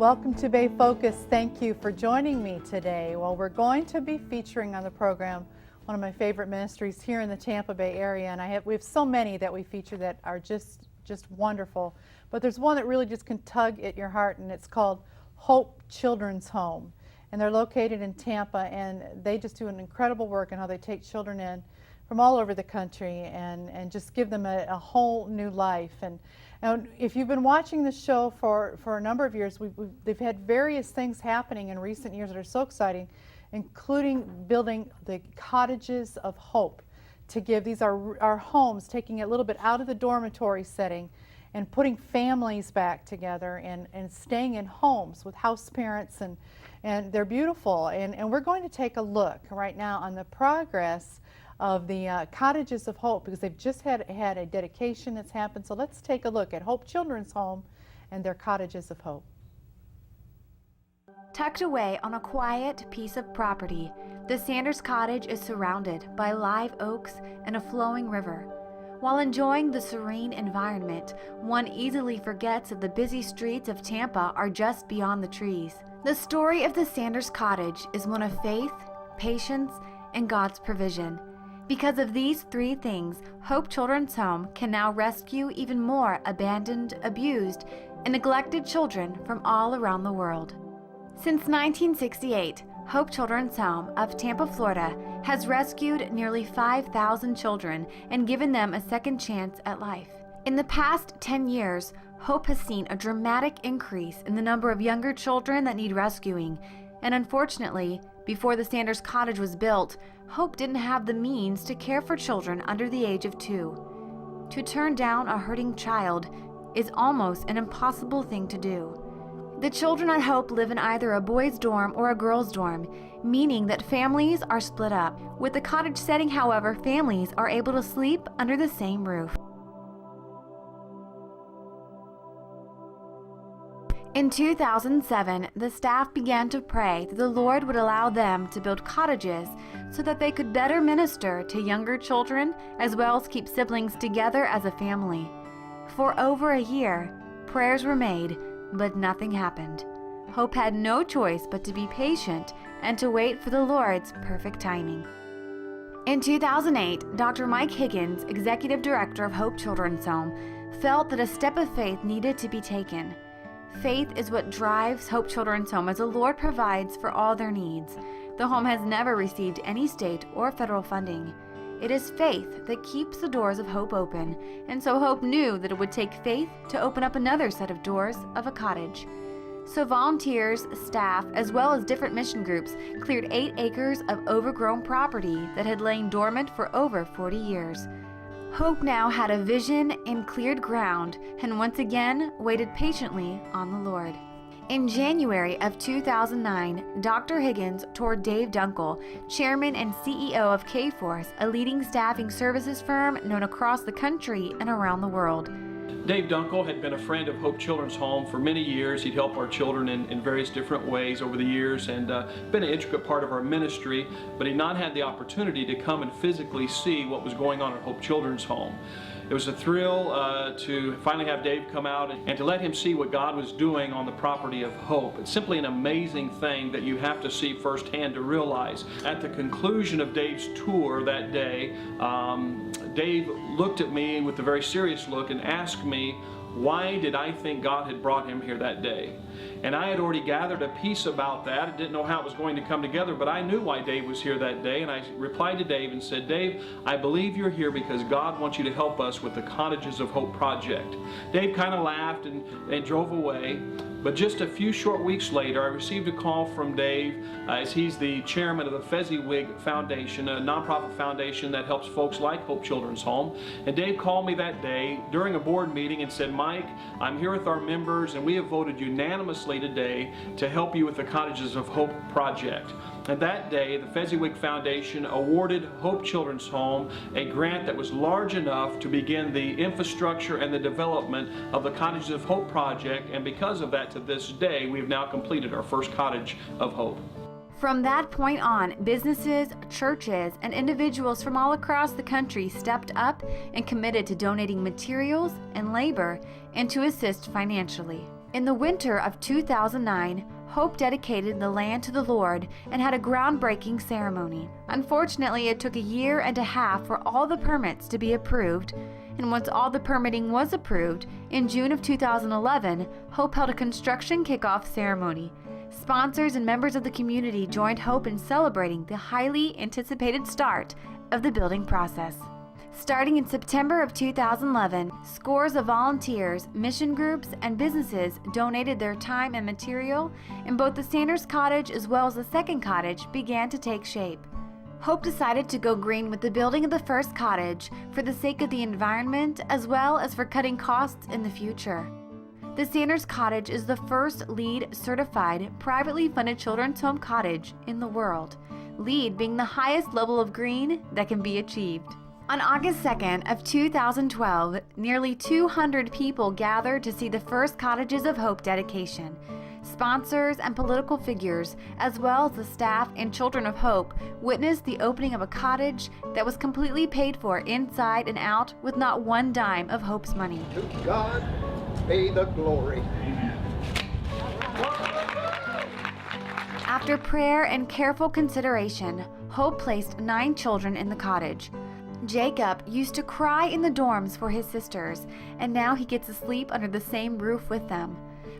Welcome to Bay Focus. Thank you for joining me today. Well, we're going to be featuring on the program one of my favorite ministries here in the Tampa Bay area, and we have so many that we feature that are just wonderful. But there's one that really just can tug at your heart, and it's called Hope Children's Home. And they're located in Tampa, and they just do an incredible work in how they take children in from all over the country and just give them a whole new life. And if you've been watching the show for a number of years, they've had various things happening in recent years that are so exciting, including building the Cottages of Hope to give. These are our homes, taking it a little bit out of the dormitory setting and putting families back together and staying in homes with house parents, and they're beautiful. And we're going to take a look right now on the progress of the Cottages of Hope, because they've just had a dedication that's happened. So let's take a look at Hope Children's Home and their Cottages of Hope. Tucked away on a quiet piece of property, the Sanders Cottage is surrounded by live oaks and a flowing river. While enjoying the serene environment, one easily forgets that the busy streets of Tampa are just beyond the trees. The story of the Sanders Cottage is one of faith, patience, and God's provision. Because of these three things, Hope Children's Home can now rescue even more abandoned, abused, and neglected children from all around the world. Since 1968, Hope Children's Home of Tampa, Florida, has rescued nearly 5,000 children and given them a second chance at life. In the past 10 years, Hope has seen a dramatic increase in the number of younger children that need rescuing, and unfortunately, before the Sanders Cottage was built, Hope didn't have the means to care for children under the age of 2. To turn down a hurting child is almost an impossible thing to do. The children at Hope live in either a boys' dorm or a girls' dorm, meaning that families are split up. With the cottage setting, however, families are able to sleep under the same roof. In 2007, the staff began to pray that the Lord would allow them to build cottages so that they could better minister to younger children as well as keep siblings together as a family. For over a year, prayers were made, but nothing happened. Hope had no choice but to be patient and to wait for the Lord's perfect timing. In 2008, Dr. Mike Higgins, Executive Director of Hope Children's Home, felt that a step of faith needed to be taken. Faith is what drives Hope Children's Home as the Lord provides for all their needs. The home has never received any state or federal funding. It is faith that keeps the doors of Hope open, and so Hope knew that it would take faith to open up another set of doors of a cottage. So volunteers, staff, as well as different mission groups cleared 8 acres of overgrown property that had lain dormant for over 40 years. Hope now had a vision and cleared ground, and once again waited patiently on the Lord. In January of 2009, Dr. Higgins toured Dave Dunkel, chairman and CEO of K-Force, a leading staffing services firm known across the country and around the world. Dave Dunkel had been a friend of Hope Children's Home for many years. He'd helped our children in various different ways over the years and been an intricate part of our ministry, but he'd not had the opportunity to come and physically see what was going on at Hope Children's Home. It was a thrill to finally have Dave come out and to let him see what God was doing on the property of Hope. It's simply an amazing thing that you have to see firsthand to realize. At the conclusion of Dave's tour that day, Dave looked at me with a very serious look and asked me, why did I think God had brought him here that day? And I had already gathered a piece about that. I didn't know how it was going to come together, but I knew why Dave was here that day. And I replied to Dave and said, Dave, I believe you're here because God wants you to help us with the Cottages of Hope project. Dave kind of laughed and drove away. But just a few short weeks later, I received a call from Dave, as he's the chairman of the Fezziwig Foundation, a nonprofit foundation that helps folks like Hope Children's Home. And Dave called me that day during a board meeting and said, Mike, I'm here with our members, and we have voted unanimously today to help you with the Cottages of Hope project. And that day, the Fezziwig Foundation awarded Hope Children's Home a grant that was large enough to begin the infrastructure and the development of the Cottages of Hope project, and because of that, to this day, we've now completed our first Cottage of Hope. From that point on, businesses, churches, and individuals from all across the country stepped up and committed to donating materials and labor and to assist financially. In the winter of 2009, Hope dedicated the land to the Lord and had a groundbreaking ceremony. Unfortunately, it took a year and a half for all the permits to be approved, and once all the permitting was approved, in June of 2011, Hope held a construction kickoff ceremony. Sponsors and members of the community joined Hope in celebrating the highly anticipated start of the building process. Starting in September of 2011, scores of volunteers, mission groups, and businesses donated their time and material, and both the Sanders Cottage as well as the second cottage began to take shape. Hope decided to go green with the building of the first cottage for the sake of the environment as well as for cutting costs in the future. The Sanders Cottage is the first LEED certified, privately funded children's home cottage in the world, LEED being the highest level of green that can be achieved. On August 2nd of 2012, nearly 200 people gathered to see the first Cottages of Hope dedication. Sponsors and political figures, as well as the staff and children of Hope, witnessed the opening of a cottage that was completely paid for inside and out with not one dime of Hope's money. To God be the glory. After prayer and careful consideration, Hope placed 9 children in the cottage. Jacob used to cry in the dorms for his sisters, and now he gets to sleep under the same roof with them.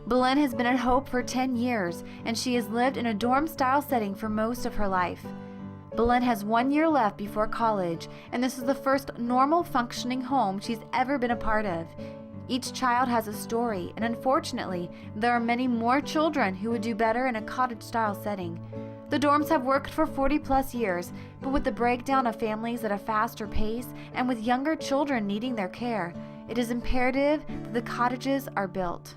Belen has been at Hope for 10 years, and she has lived in a dorm-style setting for most of her life. Belen has 1 year left before college, and this is the first normal functioning home she's ever been a part of. Each child has a story, and unfortunately, there are many more children who would do better in a cottage-style setting. The dorms have worked for 40-plus years, but with the breakdown of families at a faster pace and with younger children needing their care, it is imperative that the cottages are built.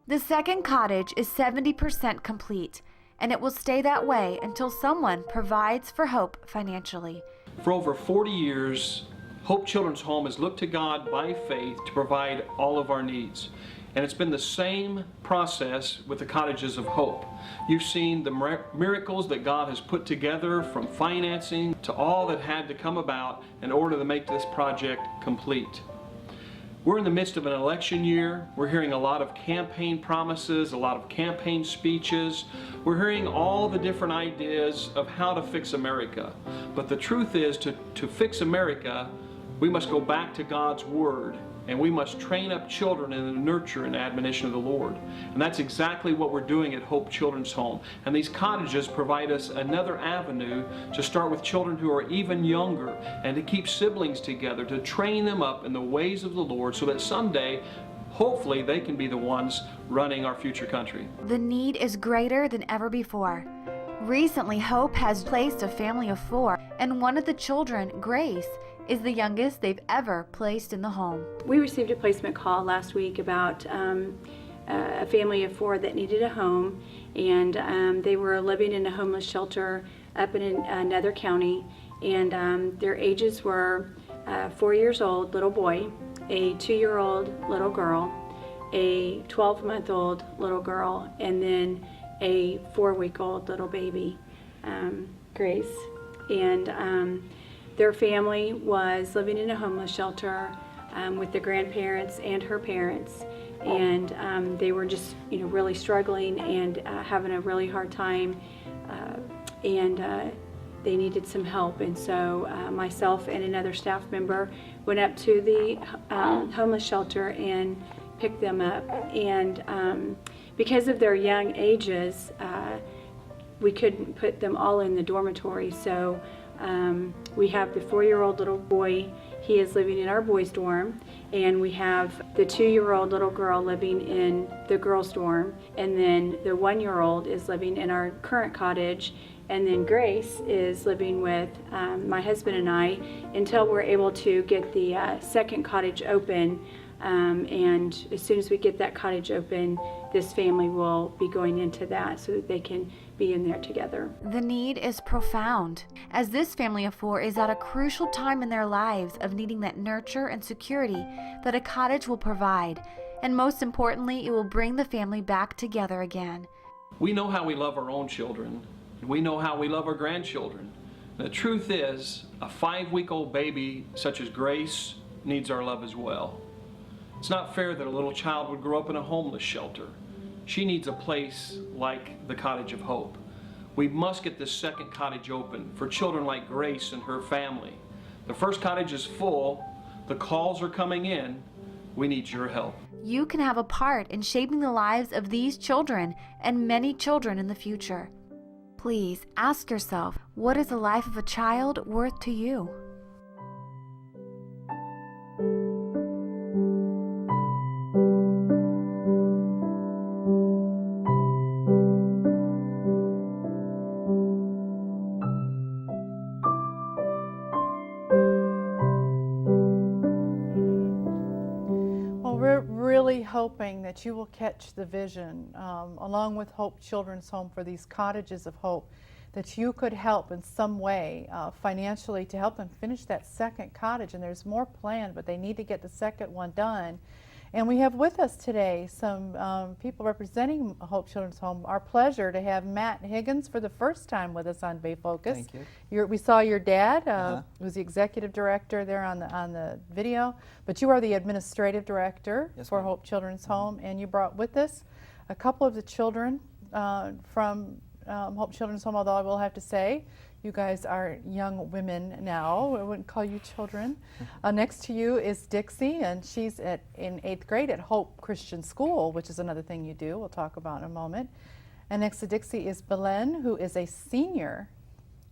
The second cottage is 70% complete, and it will stay that way until someone provides for Hope financially. For over 40 years, Hope Children's Home has looked to God by faith to provide all of our needs. And it's been the same process with the Cottages of Hope. You've seen the miracles that God has put together, from financing to all that had to come about in order to make this project complete. We're in the midst of an election year. We're hearing a lot of campaign promises, a lot of campaign speeches. We're hearing all the different ideas of how to fix America. But the truth is, to fix America, we must go back to God's Word, and we must train up children in the nurture and admonition of the Lord. And that's exactly what we're doing at Hope Children's Home. And these cottages provide us another avenue to start with children who are even younger, and to keep siblings together, to train them up in the ways of the Lord, so that someday, hopefully, they can be the ones running our future country. The need is greater than ever before. Recently, Hope has placed a family of 4, and one of the children, Grace, is the youngest they've ever placed in the home. We received a placement call last week about a family of 4 that needed a home, and they were living in a homeless shelter up in another county, and their ages were 4 years old little boy, a 2-year-old little girl, a 12-month-old little girl, and then a 4-week-old little baby, Grace. And their family was living in a homeless shelter with the grandparents and her parents, and they were just, really struggling and having a really hard time, and they needed some help. And so myself and another staff member went up to the homeless shelter and picked them up. And because of their young ages, we couldn't put them all in the dormitory. So we have the 4-year-old little boy. He is living in our boys' dorm, and we have the 2-year-old little girl living in the girls' dorm, and then the 1-year-old is living in our current cottage, and then Grace is living with my husband and I until we're able to get the second cottage open. And as soon as we get that cottage open, this family will be going into that so that they can be in there together. The need is profound, as this family of 4 is at a crucial time in their lives of needing that nurture and security that a cottage will provide. And most importantly, it will bring the family back together again. We know how we love our own children. We know how we love our grandchildren. The truth is, a 5-week-old baby such as Grace needs our love as well. It's not fair that a little child would grow up in a homeless shelter. She needs a place like the Cottage of Hope. We must get this second cottage open for children like Grace and her family. The first cottage is full. The calls are coming in. We need your help. You can have a part in shaping the lives of these children and many children in the future. Please ask yourself, what is the life of a child worth to you? We're really hoping that you will catch the vision, along with Hope Children's Home, for these Cottages of Hope, that you could help in some way financially to help them finish that second cottage. And there's more planned, but they need to get the second one done. And we have with us today some people representing Hope Children's Home. Our pleasure to have Matt Higgins for the first time with us on Bay Focus. Thank you. We saw your dad, who's the executive director there on the video, but you are the administrative director Yes, for ma'am. Hope Children's Home, and you brought with us a couple of the children from Hope Children's Home, although I will have to say, you guys are young women now. I wouldn't call you children. Next to you is Dixie, and she's in 8th grade at Hope Christian School, which is another thing you do. We'll talk about in a moment. And next to Dixie is Belen, who is a senior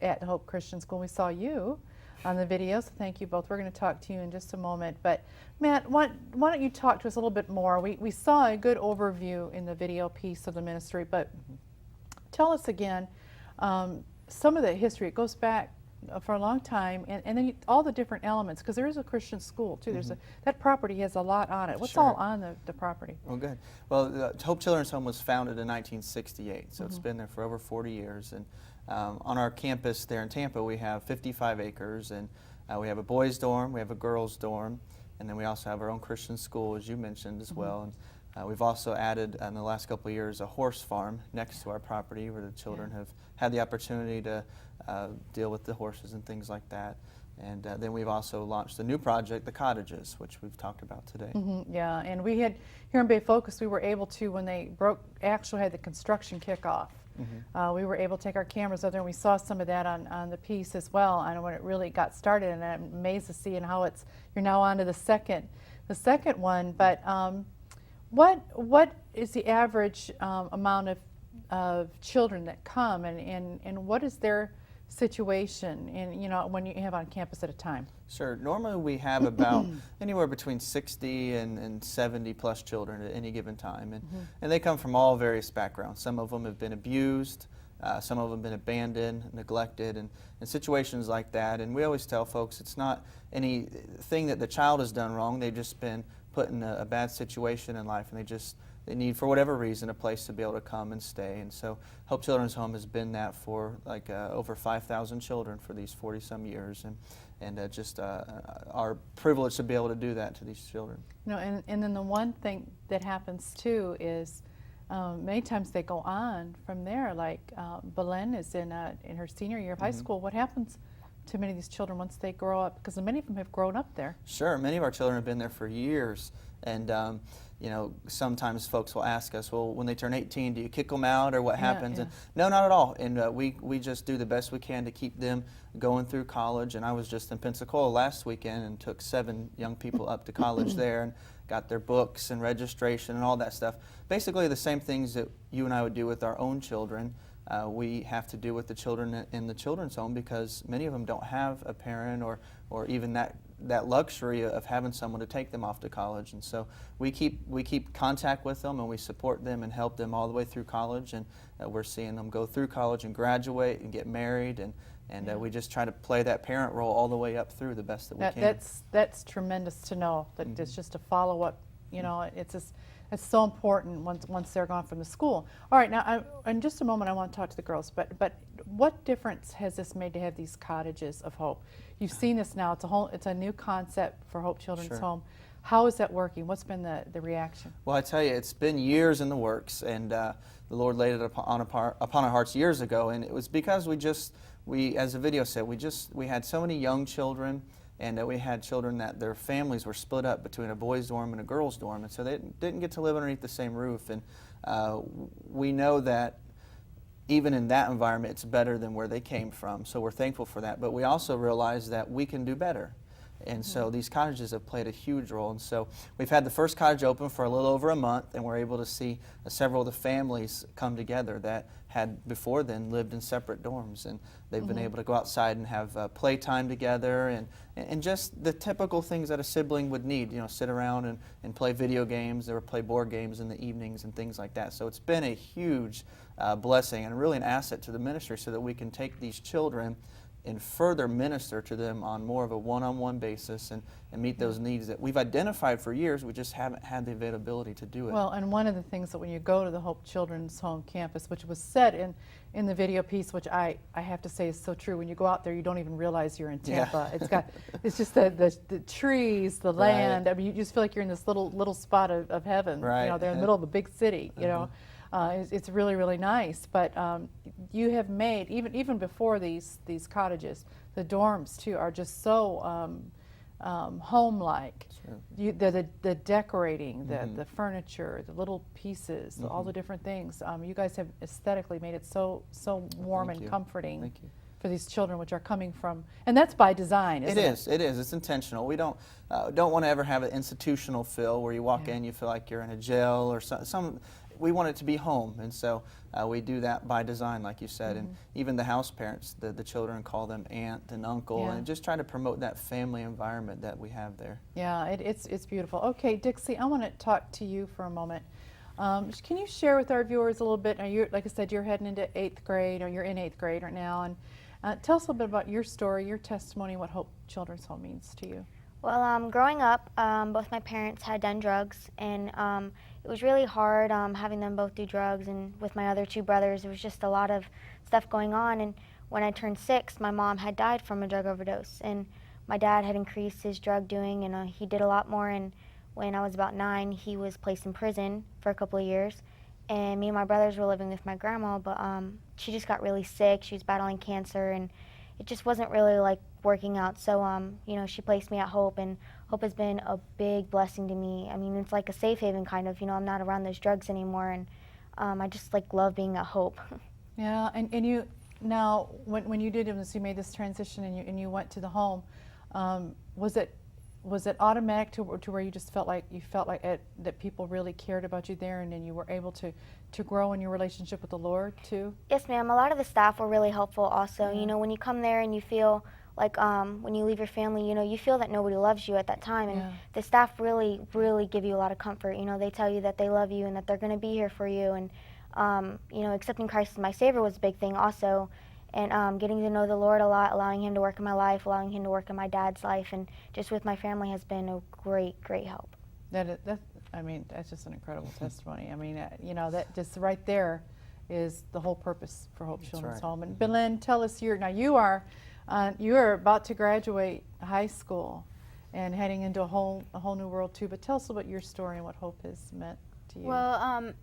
at Hope Christian School. We saw you on the video, so thank you both. We're going to talk to you in just a moment. But Matt, why don't you talk to us a little bit more? We saw a good overview in the video piece of the ministry, but tell us again some of the history. It goes back for a long time, and then all the different elements, because there is a Christian school too. There's that property has a lot on it. What's Sure. all on the property? Well, good. Well, Hope Children's Home was founded in 1968, so it's been there for over 40 years. And on our campus there in Tampa, we have 55 acres, and we have a boys' dorm, we have a girls' dorm, and then we also have our own Christian school, as you mentioned as well. And we've also added, in the last couple of years, a horse farm next to our property where the children have had the opportunity to deal with the horses and things like that. And then we've also launched a new project, the Cottages, which we've talked about today. Yeah, and we had, here in Bay Focus, we were able to, when they actually had the construction kickoff, we were able to take our cameras out there, and we saw some of that on the piece as well, and when it really got started. And I'm amazed to see how you're now on to the second one. But what is the average amount of children that come, and what is their situation when you have on campus at a time? Sure. Normally we have about anywhere between 60 and 70 plus children at any given time. And they come from all various backgrounds. Some of them have been abused, some of them have been abandoned, neglected, and situations like that. And we always tell folks it's not anything that the child has done wrong. They've just been put in a bad situation in life, and they need, for whatever reason, a place to be able to come and stay. And so Hope Children's Home has been that for over 5,000 children for these 40-some years, and just our privilege to be able to do that to these children. And then the one thing that happens too is many times they go on from there. Like Belen is in her senior year of high school. What happens to many of these children once they grow up? Because many of them have grown up there. Sure, many of our children have been there for years, and sometimes folks will ask us, well, when they turn 18, do you kick them out, or what happens? And no, not at all. And we just do the best we can to keep them going through college. And I was just in Pensacola last weekend and took 7 young people up to college there and got their books and registration and all that stuff. Basically the same things that you and I would do with our own children. We have to do with the children in the children's home, because many of them don't have a parent or even that luxury of having someone to take them off to college. And so we keep contact with them, and we support them and help them all the way through college. And we're seeing them go through college and graduate and get married, and we just try to play that parent role all the way up through the best that we can. That's tremendous to know, that it's just a follow-up. It's so important once they're gone from the school. All right, now in just a moment I want to talk to the girls, but what difference has this made to have these Cottages of Hope? You've seen this now. It's a new concept for Hope Children's Home. How is that working? What's been the reaction? Well, I tell you, it's been years in the works, and the Lord laid it upon our hearts years ago, and it was because we, as the video said, we had so many young children And we had children that their families were split up between a boys' dorm and a girls' dorm, and so they didn't get to live underneath the same roof. And we know that even in that environment, it's better than where they came from. So we're thankful for that. But we also realize that we can do better. And so these cottages have played a huge role. And so we've had the first cottage open for a little over a month, and we're able to see several of the families come together that had before then lived in separate dorms. And they've been able to go outside and have playtime together and just the typical things that a sibling would need, you know, sit around and play video games or play board games in the evenings and things like that. So it's been a huge blessing and really an asset to the ministry so that we can take these children and further minister to them on more of a one-on-one basis and meet those needs that we've identified for years. We just haven't had the availability to do it. Well, and one of the things that when you go to the Hope Children's Home campus, which was said in the video piece, which I have to say is so true, when you go out there, you don't even realize you're in Tampa. Yeah. It's just the trees, the land. I mean, you just feel like you're in this little spot of heaven. Right. You know, they're in the middle of a big city. You know, it's really, really nice. But you have made even before these cottages, the dorms too are just so home-like. Sure. The decorating, the furniture, the little pieces, all the different things. You guys have aesthetically made it so warm and comforting for these children, which are coming from, and that's by design, isn't it? It is. It's intentional. We don't want to ever have an institutional feel where you walk in, you feel like you're in a jail or some. We want it to be home, and so we do that by design, like you said. And even the house parents, the children call them aunt and uncle, and just try to promote that family environment that we have there. Yeah, it's beautiful. Okay, Dixie, I want to talk to you for a moment. Can you share with our viewers a little bit? Now, like I said, you're heading into 8th grade, or you're in 8th grade right now, and tell us a little bit about your story, your testimony, what Hope Children's Home means to you. Well, growing up, both my parents had done drugs, and it was really hard having them both do drugs, and with my other two brothers, there was just a lot of stuff going on. And when I turned 6, my mom had died from a drug overdose, and my dad had increased his drug doing, and he did a lot more. And when I was about 9, he was placed in prison for a couple of years, and me and my brothers were living with my grandma, but she just got really sick. She was battling cancer, and it just wasn't really like working out. So you know, she placed me at Hope, and Hope has been a big blessing to me. I mean, it's like a safe haven kind of, you know, I'm not around those drugs anymore, and I just like love being at Hope. Yeah, and you, now when you did this, you made this transition and you went to the home, was it automatic to where you just felt like that people really cared about you there, and then you were able to grow in your relationship with the Lord too? Yes, ma'am. A lot of the staff were really helpful also. You know, when you come there and you feel like when you leave your family, you know, you feel that nobody loves you at that time, and the staff really, really give you a lot of comfort. You know, they tell you that they love you and that they're going to be here for you, and you know, accepting Christ as my Savior was a big thing also, and getting to know the Lord a lot, allowing Him to work in my life, allowing Him to work in my dad's life, and just with my family has been a great help. I mean, that's just an incredible testimony. I mean, you know, that just right there is the whole purpose for Hope Children's Home. And Belen, tell us you are about to graduate high school and heading into a whole new world too. But tell us about your story and what Hope has meant to you. Well,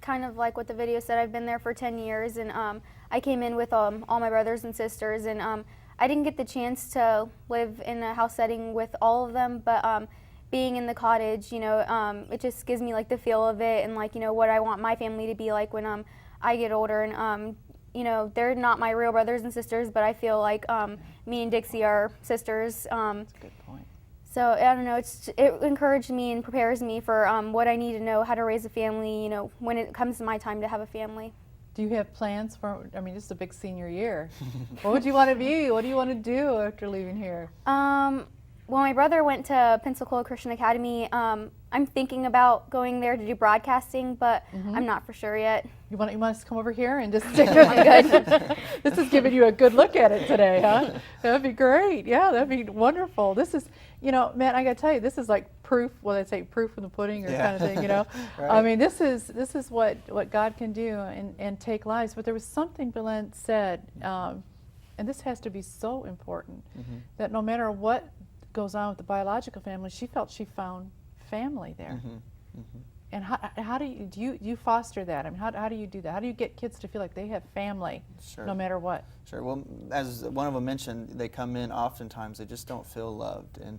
kind of like what the video said, I've been there for 10 years, and I came in with all my brothers and sisters, and I didn't get the chance to live in a house setting with all of them, but being in the cottage, you know, it just gives me like the feel of it, and like, you know, what I want my family to be like when I get older. And you know, they're not my real brothers and sisters, but I feel like me and Dixie are sisters. That's a good point. So I don't know, it encouraged me and prepares me for what I need to know, how to raise a family, you know, when it comes to my time to have a family. Do you have plans for, I mean, this is a big senior year. What would you want to be? What do you want to do after leaving here? Well, my brother went to Pensacola Christian Academy. I'm thinking about going there to do broadcasting, but I'm not for sure yet. You want us to come over here and just take good. This is giving you a good look at it today, huh? That'd be great. Yeah, that'd be wonderful. This is, you know, man, I got to tell you, this is like proof. Well, they say proof in the pudding or kind of thing, you know. Right. I mean, this is what God can do and take lives. But there was something Belen said, and this has to be so important, that no matter what goes on with the biological family, she felt she found family there. And how do you foster that? I mean, how do you do that? How do you get kids to feel like they have family, Sure. no matter what? Sure. Well, as one of them mentioned, they come in oftentimes they just don't feel loved, and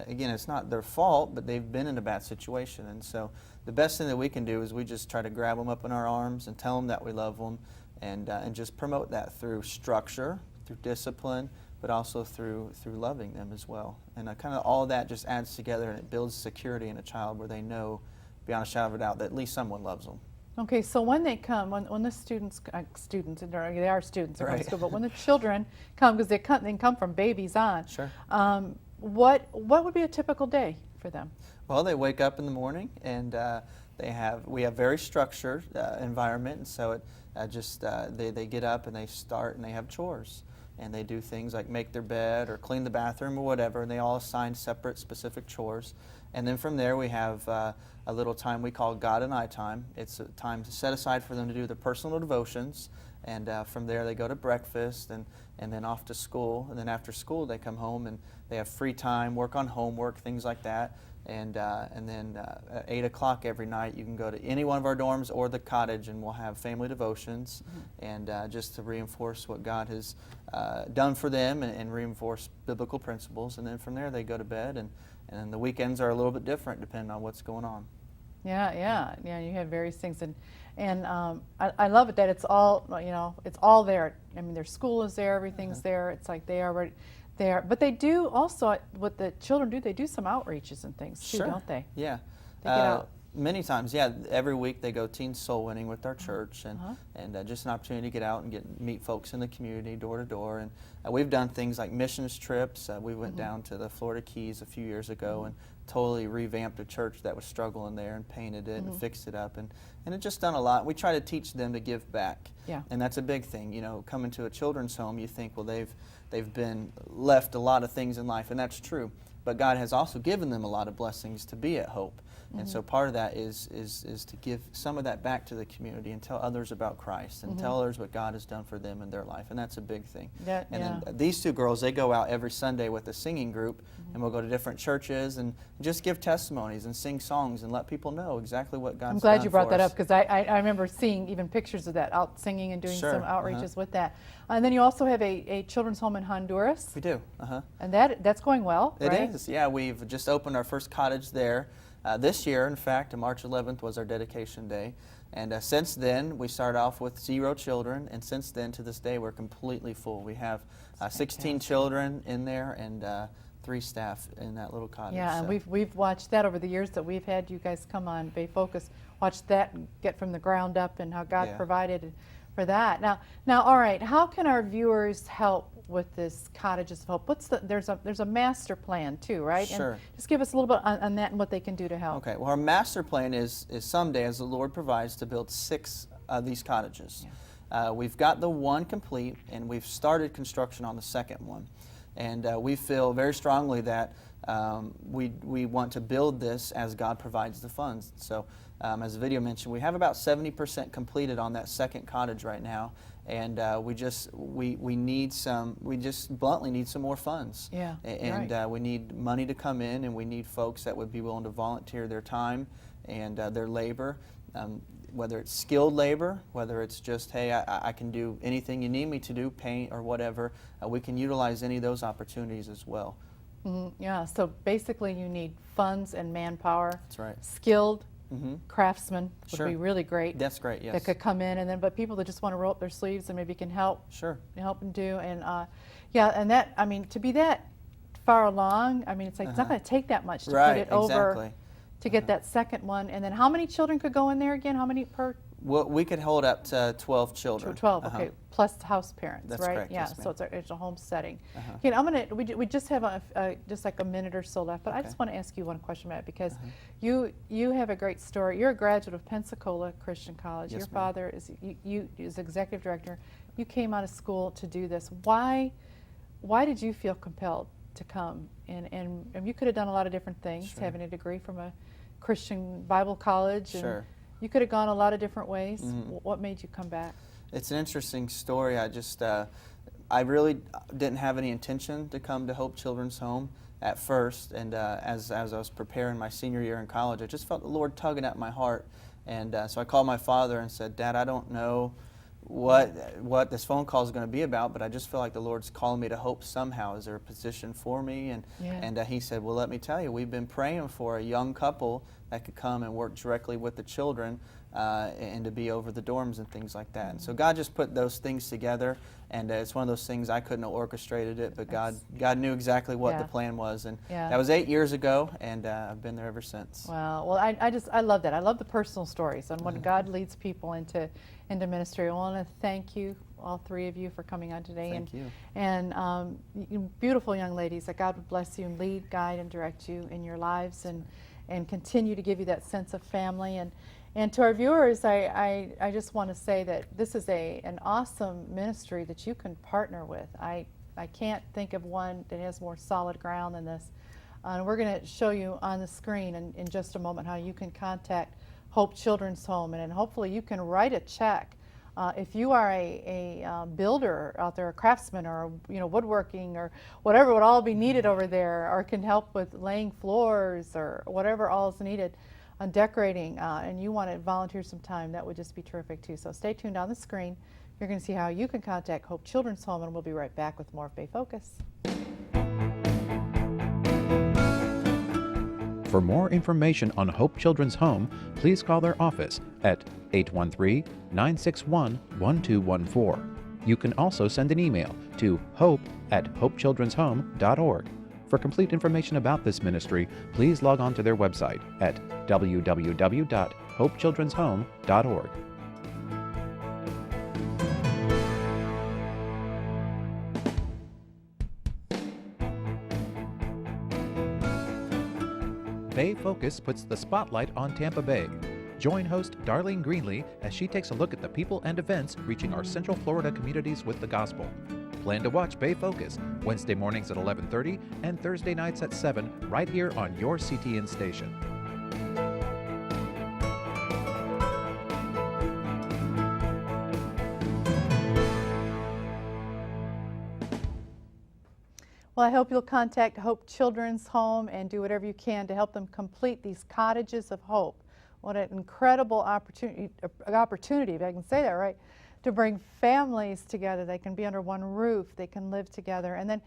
again, it's not their fault, but they've been in a bad situation, and so the best thing that we can do is we just try to grab them up in our arms and tell them that we love them, and just promote that through structure, through discipline, but also through loving them as well. And kind of all that just adds together, and it builds security in a child where they know, beyond a shadow of a doubt, that at least someone loves them. Okay, so when they come, when the students, they are students, they're going to Right. school, but when the children come, because they can come from babies on, Sure. what would be a typical day for them? Well, they wake up in the morning, and we have very structured environment, and so they get up and they start and they have chores, and they do things like make their bed or clean the bathroom or whatever, and they all assign separate specific chores. And then from there we have a little time we call God and I time. It's a time to set aside for them to do their personal devotions, and from there they go to breakfast and then off to school, and then after school they come home and they have free time, work on homework, things like that. And then at 8 o'clock every night you can go to any one of our dorms or the cottage, and we'll have family devotions, and just to reinforce what God has done for them, and reinforce biblical principles. And then from there they go to bed, and the weekends are a little bit different depending on what's going on. Yeah. You have various things, and I love it that it's all it's all there. I mean, their school is there, everything's there. It's like they are already there. But they do also, what the children do, they do some outreaches and things too, Sure. don't they? Yeah. They get out. Many times, yeah. Every week they go teen soul winning with our church, and just an opportunity to get out and meet folks in the community, door to door. And we've done things like missions trips. We went down to the Florida Keys a few years ago and totally revamped a church that was struggling there, and painted it and fixed it up, and it just done a lot. We try to teach them to give back, and that's a big thing. Coming to a children's home, you think, well, they've been left a lot of things in life, and that's true. But God has also given them a lot of blessings to be at Hope. And so part of that is to give some of that back to the community and tell others about Christ, and tell others what God has done for them in their life. And that's a big thing. Then these two girls, they go out every Sunday with a singing group, and we'll go to different churches and just give testimonies and sing songs and let people know exactly what God's done for us. I'm glad you brought that up, because I remember seeing even pictures of that, out singing and doing some outreaches with that. And then you also have a children's home in Honduras. We do. And that's going well, right? It is. Yeah, we've just opened our first cottage there. This year, in fact, March 11th was our dedication day. And since then, we started off with 0 children, and since then to this day, we're completely full. We have 16 children in there, and 3 staff in that little cottage. Yeah, and we've watched that over the years that we've had you guys come on Bay Focus, watch that and get from the ground up, and how God provided for that. Now, all right, how can our viewers help with this Cottages of Hope? There's a master plan too, right? Sure. And just give us a little bit on that and what they can do to help. Okay. Well, our master plan is someday, as the Lord provides, to build 6 of these cottages. We've got the one complete, and we've started construction on the second one. And we feel very strongly that we want to build this as God provides the funds. So, as the video mentioned, we have about 70% completed on that second cottage right now, and we just bluntly need some more funds. Yeah, and we need money to come in, and we need folks that would be willing to volunteer their time and their labor. Whether it's skilled labor, whether it's just, hey, I can do anything you need me to do, paint or whatever, we can utilize any of those opportunities as well. Yeah, so basically you need funds and manpower. That's right. Skilled craftsmen would be really great. That's great, yes. That could come in, but people that just want to roll up their sleeves and maybe can help. Sure. Help them do, and and that, I mean, to be that far along, I mean, it's like it's not going to take that much to put it over. To get that second one. And then how many children could go in there again? How many per? Well, we could hold up to 12 children. 12, okay, plus house parents, That's right? correct, Yeah, yes, so it's a home setting. Okay, we just have just like a minute or so left, but I just want to ask you one question, Matt, because you have a great story. You're a graduate of Pensacola Christian College. Yes, Your ma'am. father is executive director. You came out of school to do this. Why did you feel compelled to come? And you could have done a lot of different things, having a degree from a Christian Bible college. And you could have gone a lot of different ways. What made you come back? It's an interesting story. I really didn't have any intention to come to Hope Children's Home. at first, and as I was preparing my senior year in college, I just felt the Lord tugging at my heart, and so I called my father and said, "Dad, I don't know what this phone call is going to be about, but I just feel like the Lord's calling me to Hope somehow. Is there a position for me?" And he said, "Well, let me tell you, we've been praying for a young couple that could come and work directly with the children and to be over the dorms and things like that." And so God just put those things together, and it's one of those things I couldn't have orchestrated it, but God knew exactly what the plan was, and that was 8 years ago, and I've been there ever since. Wow. Well, I love that. I love the personal stories and when God leads people into ministry. I want to thank you, all three of you, for coming on today. Thank you. And you beautiful young ladies, that God would bless you and lead, guide, and direct you in your lives, and continue to give you that sense of family. And to our viewers, I just want to say that this is an awesome ministry that you can partner with. I can't think of one that has more solid ground than this. And we're going to show you on the screen in just a moment how you can contact Hope Children's Home, and hopefully you can write a check. If you are a builder out there, a craftsman, or woodworking, or whatever would all be needed over there, or can help with laying floors, or whatever all is needed on decorating, and you want to volunteer some time, that would just be terrific too. So stay tuned on the screen. You're going to see how you can contact Hope Children's Home, and we'll be right back with more of Bay Focus. For more information on Hope Children's Home, please call their office at 813-961-1214. You can also send an email to hope@hopechildren'shome.org. For complete information about this ministry, please log on to their website at www.hopechildren'shome.org. Bay Focus puts the spotlight on Tampa Bay. Join host Darlene Greenlee as she takes a look at the people and events reaching our Central Florida communities with the gospel. Plan to watch Bay Focus Wednesday mornings at 11:30 and Thursday nights at 7 right here on your CTN station. Well, I hope you'll contact Hope Children's Home and do whatever you can to help them complete these Cottages of Hope. What an incredible opportunity, if I can say that right, to bring families together. They can be under one roof, they can live together. And then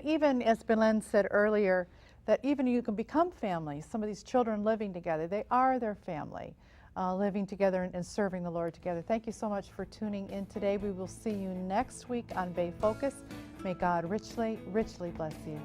even, as Belen said earlier, that even you can become families. Some of these children living together, they are their family, living together and serving the Lord together. Thank you so much for tuning in today. We will see you next week on Bay Focus. May God richly, richly bless you.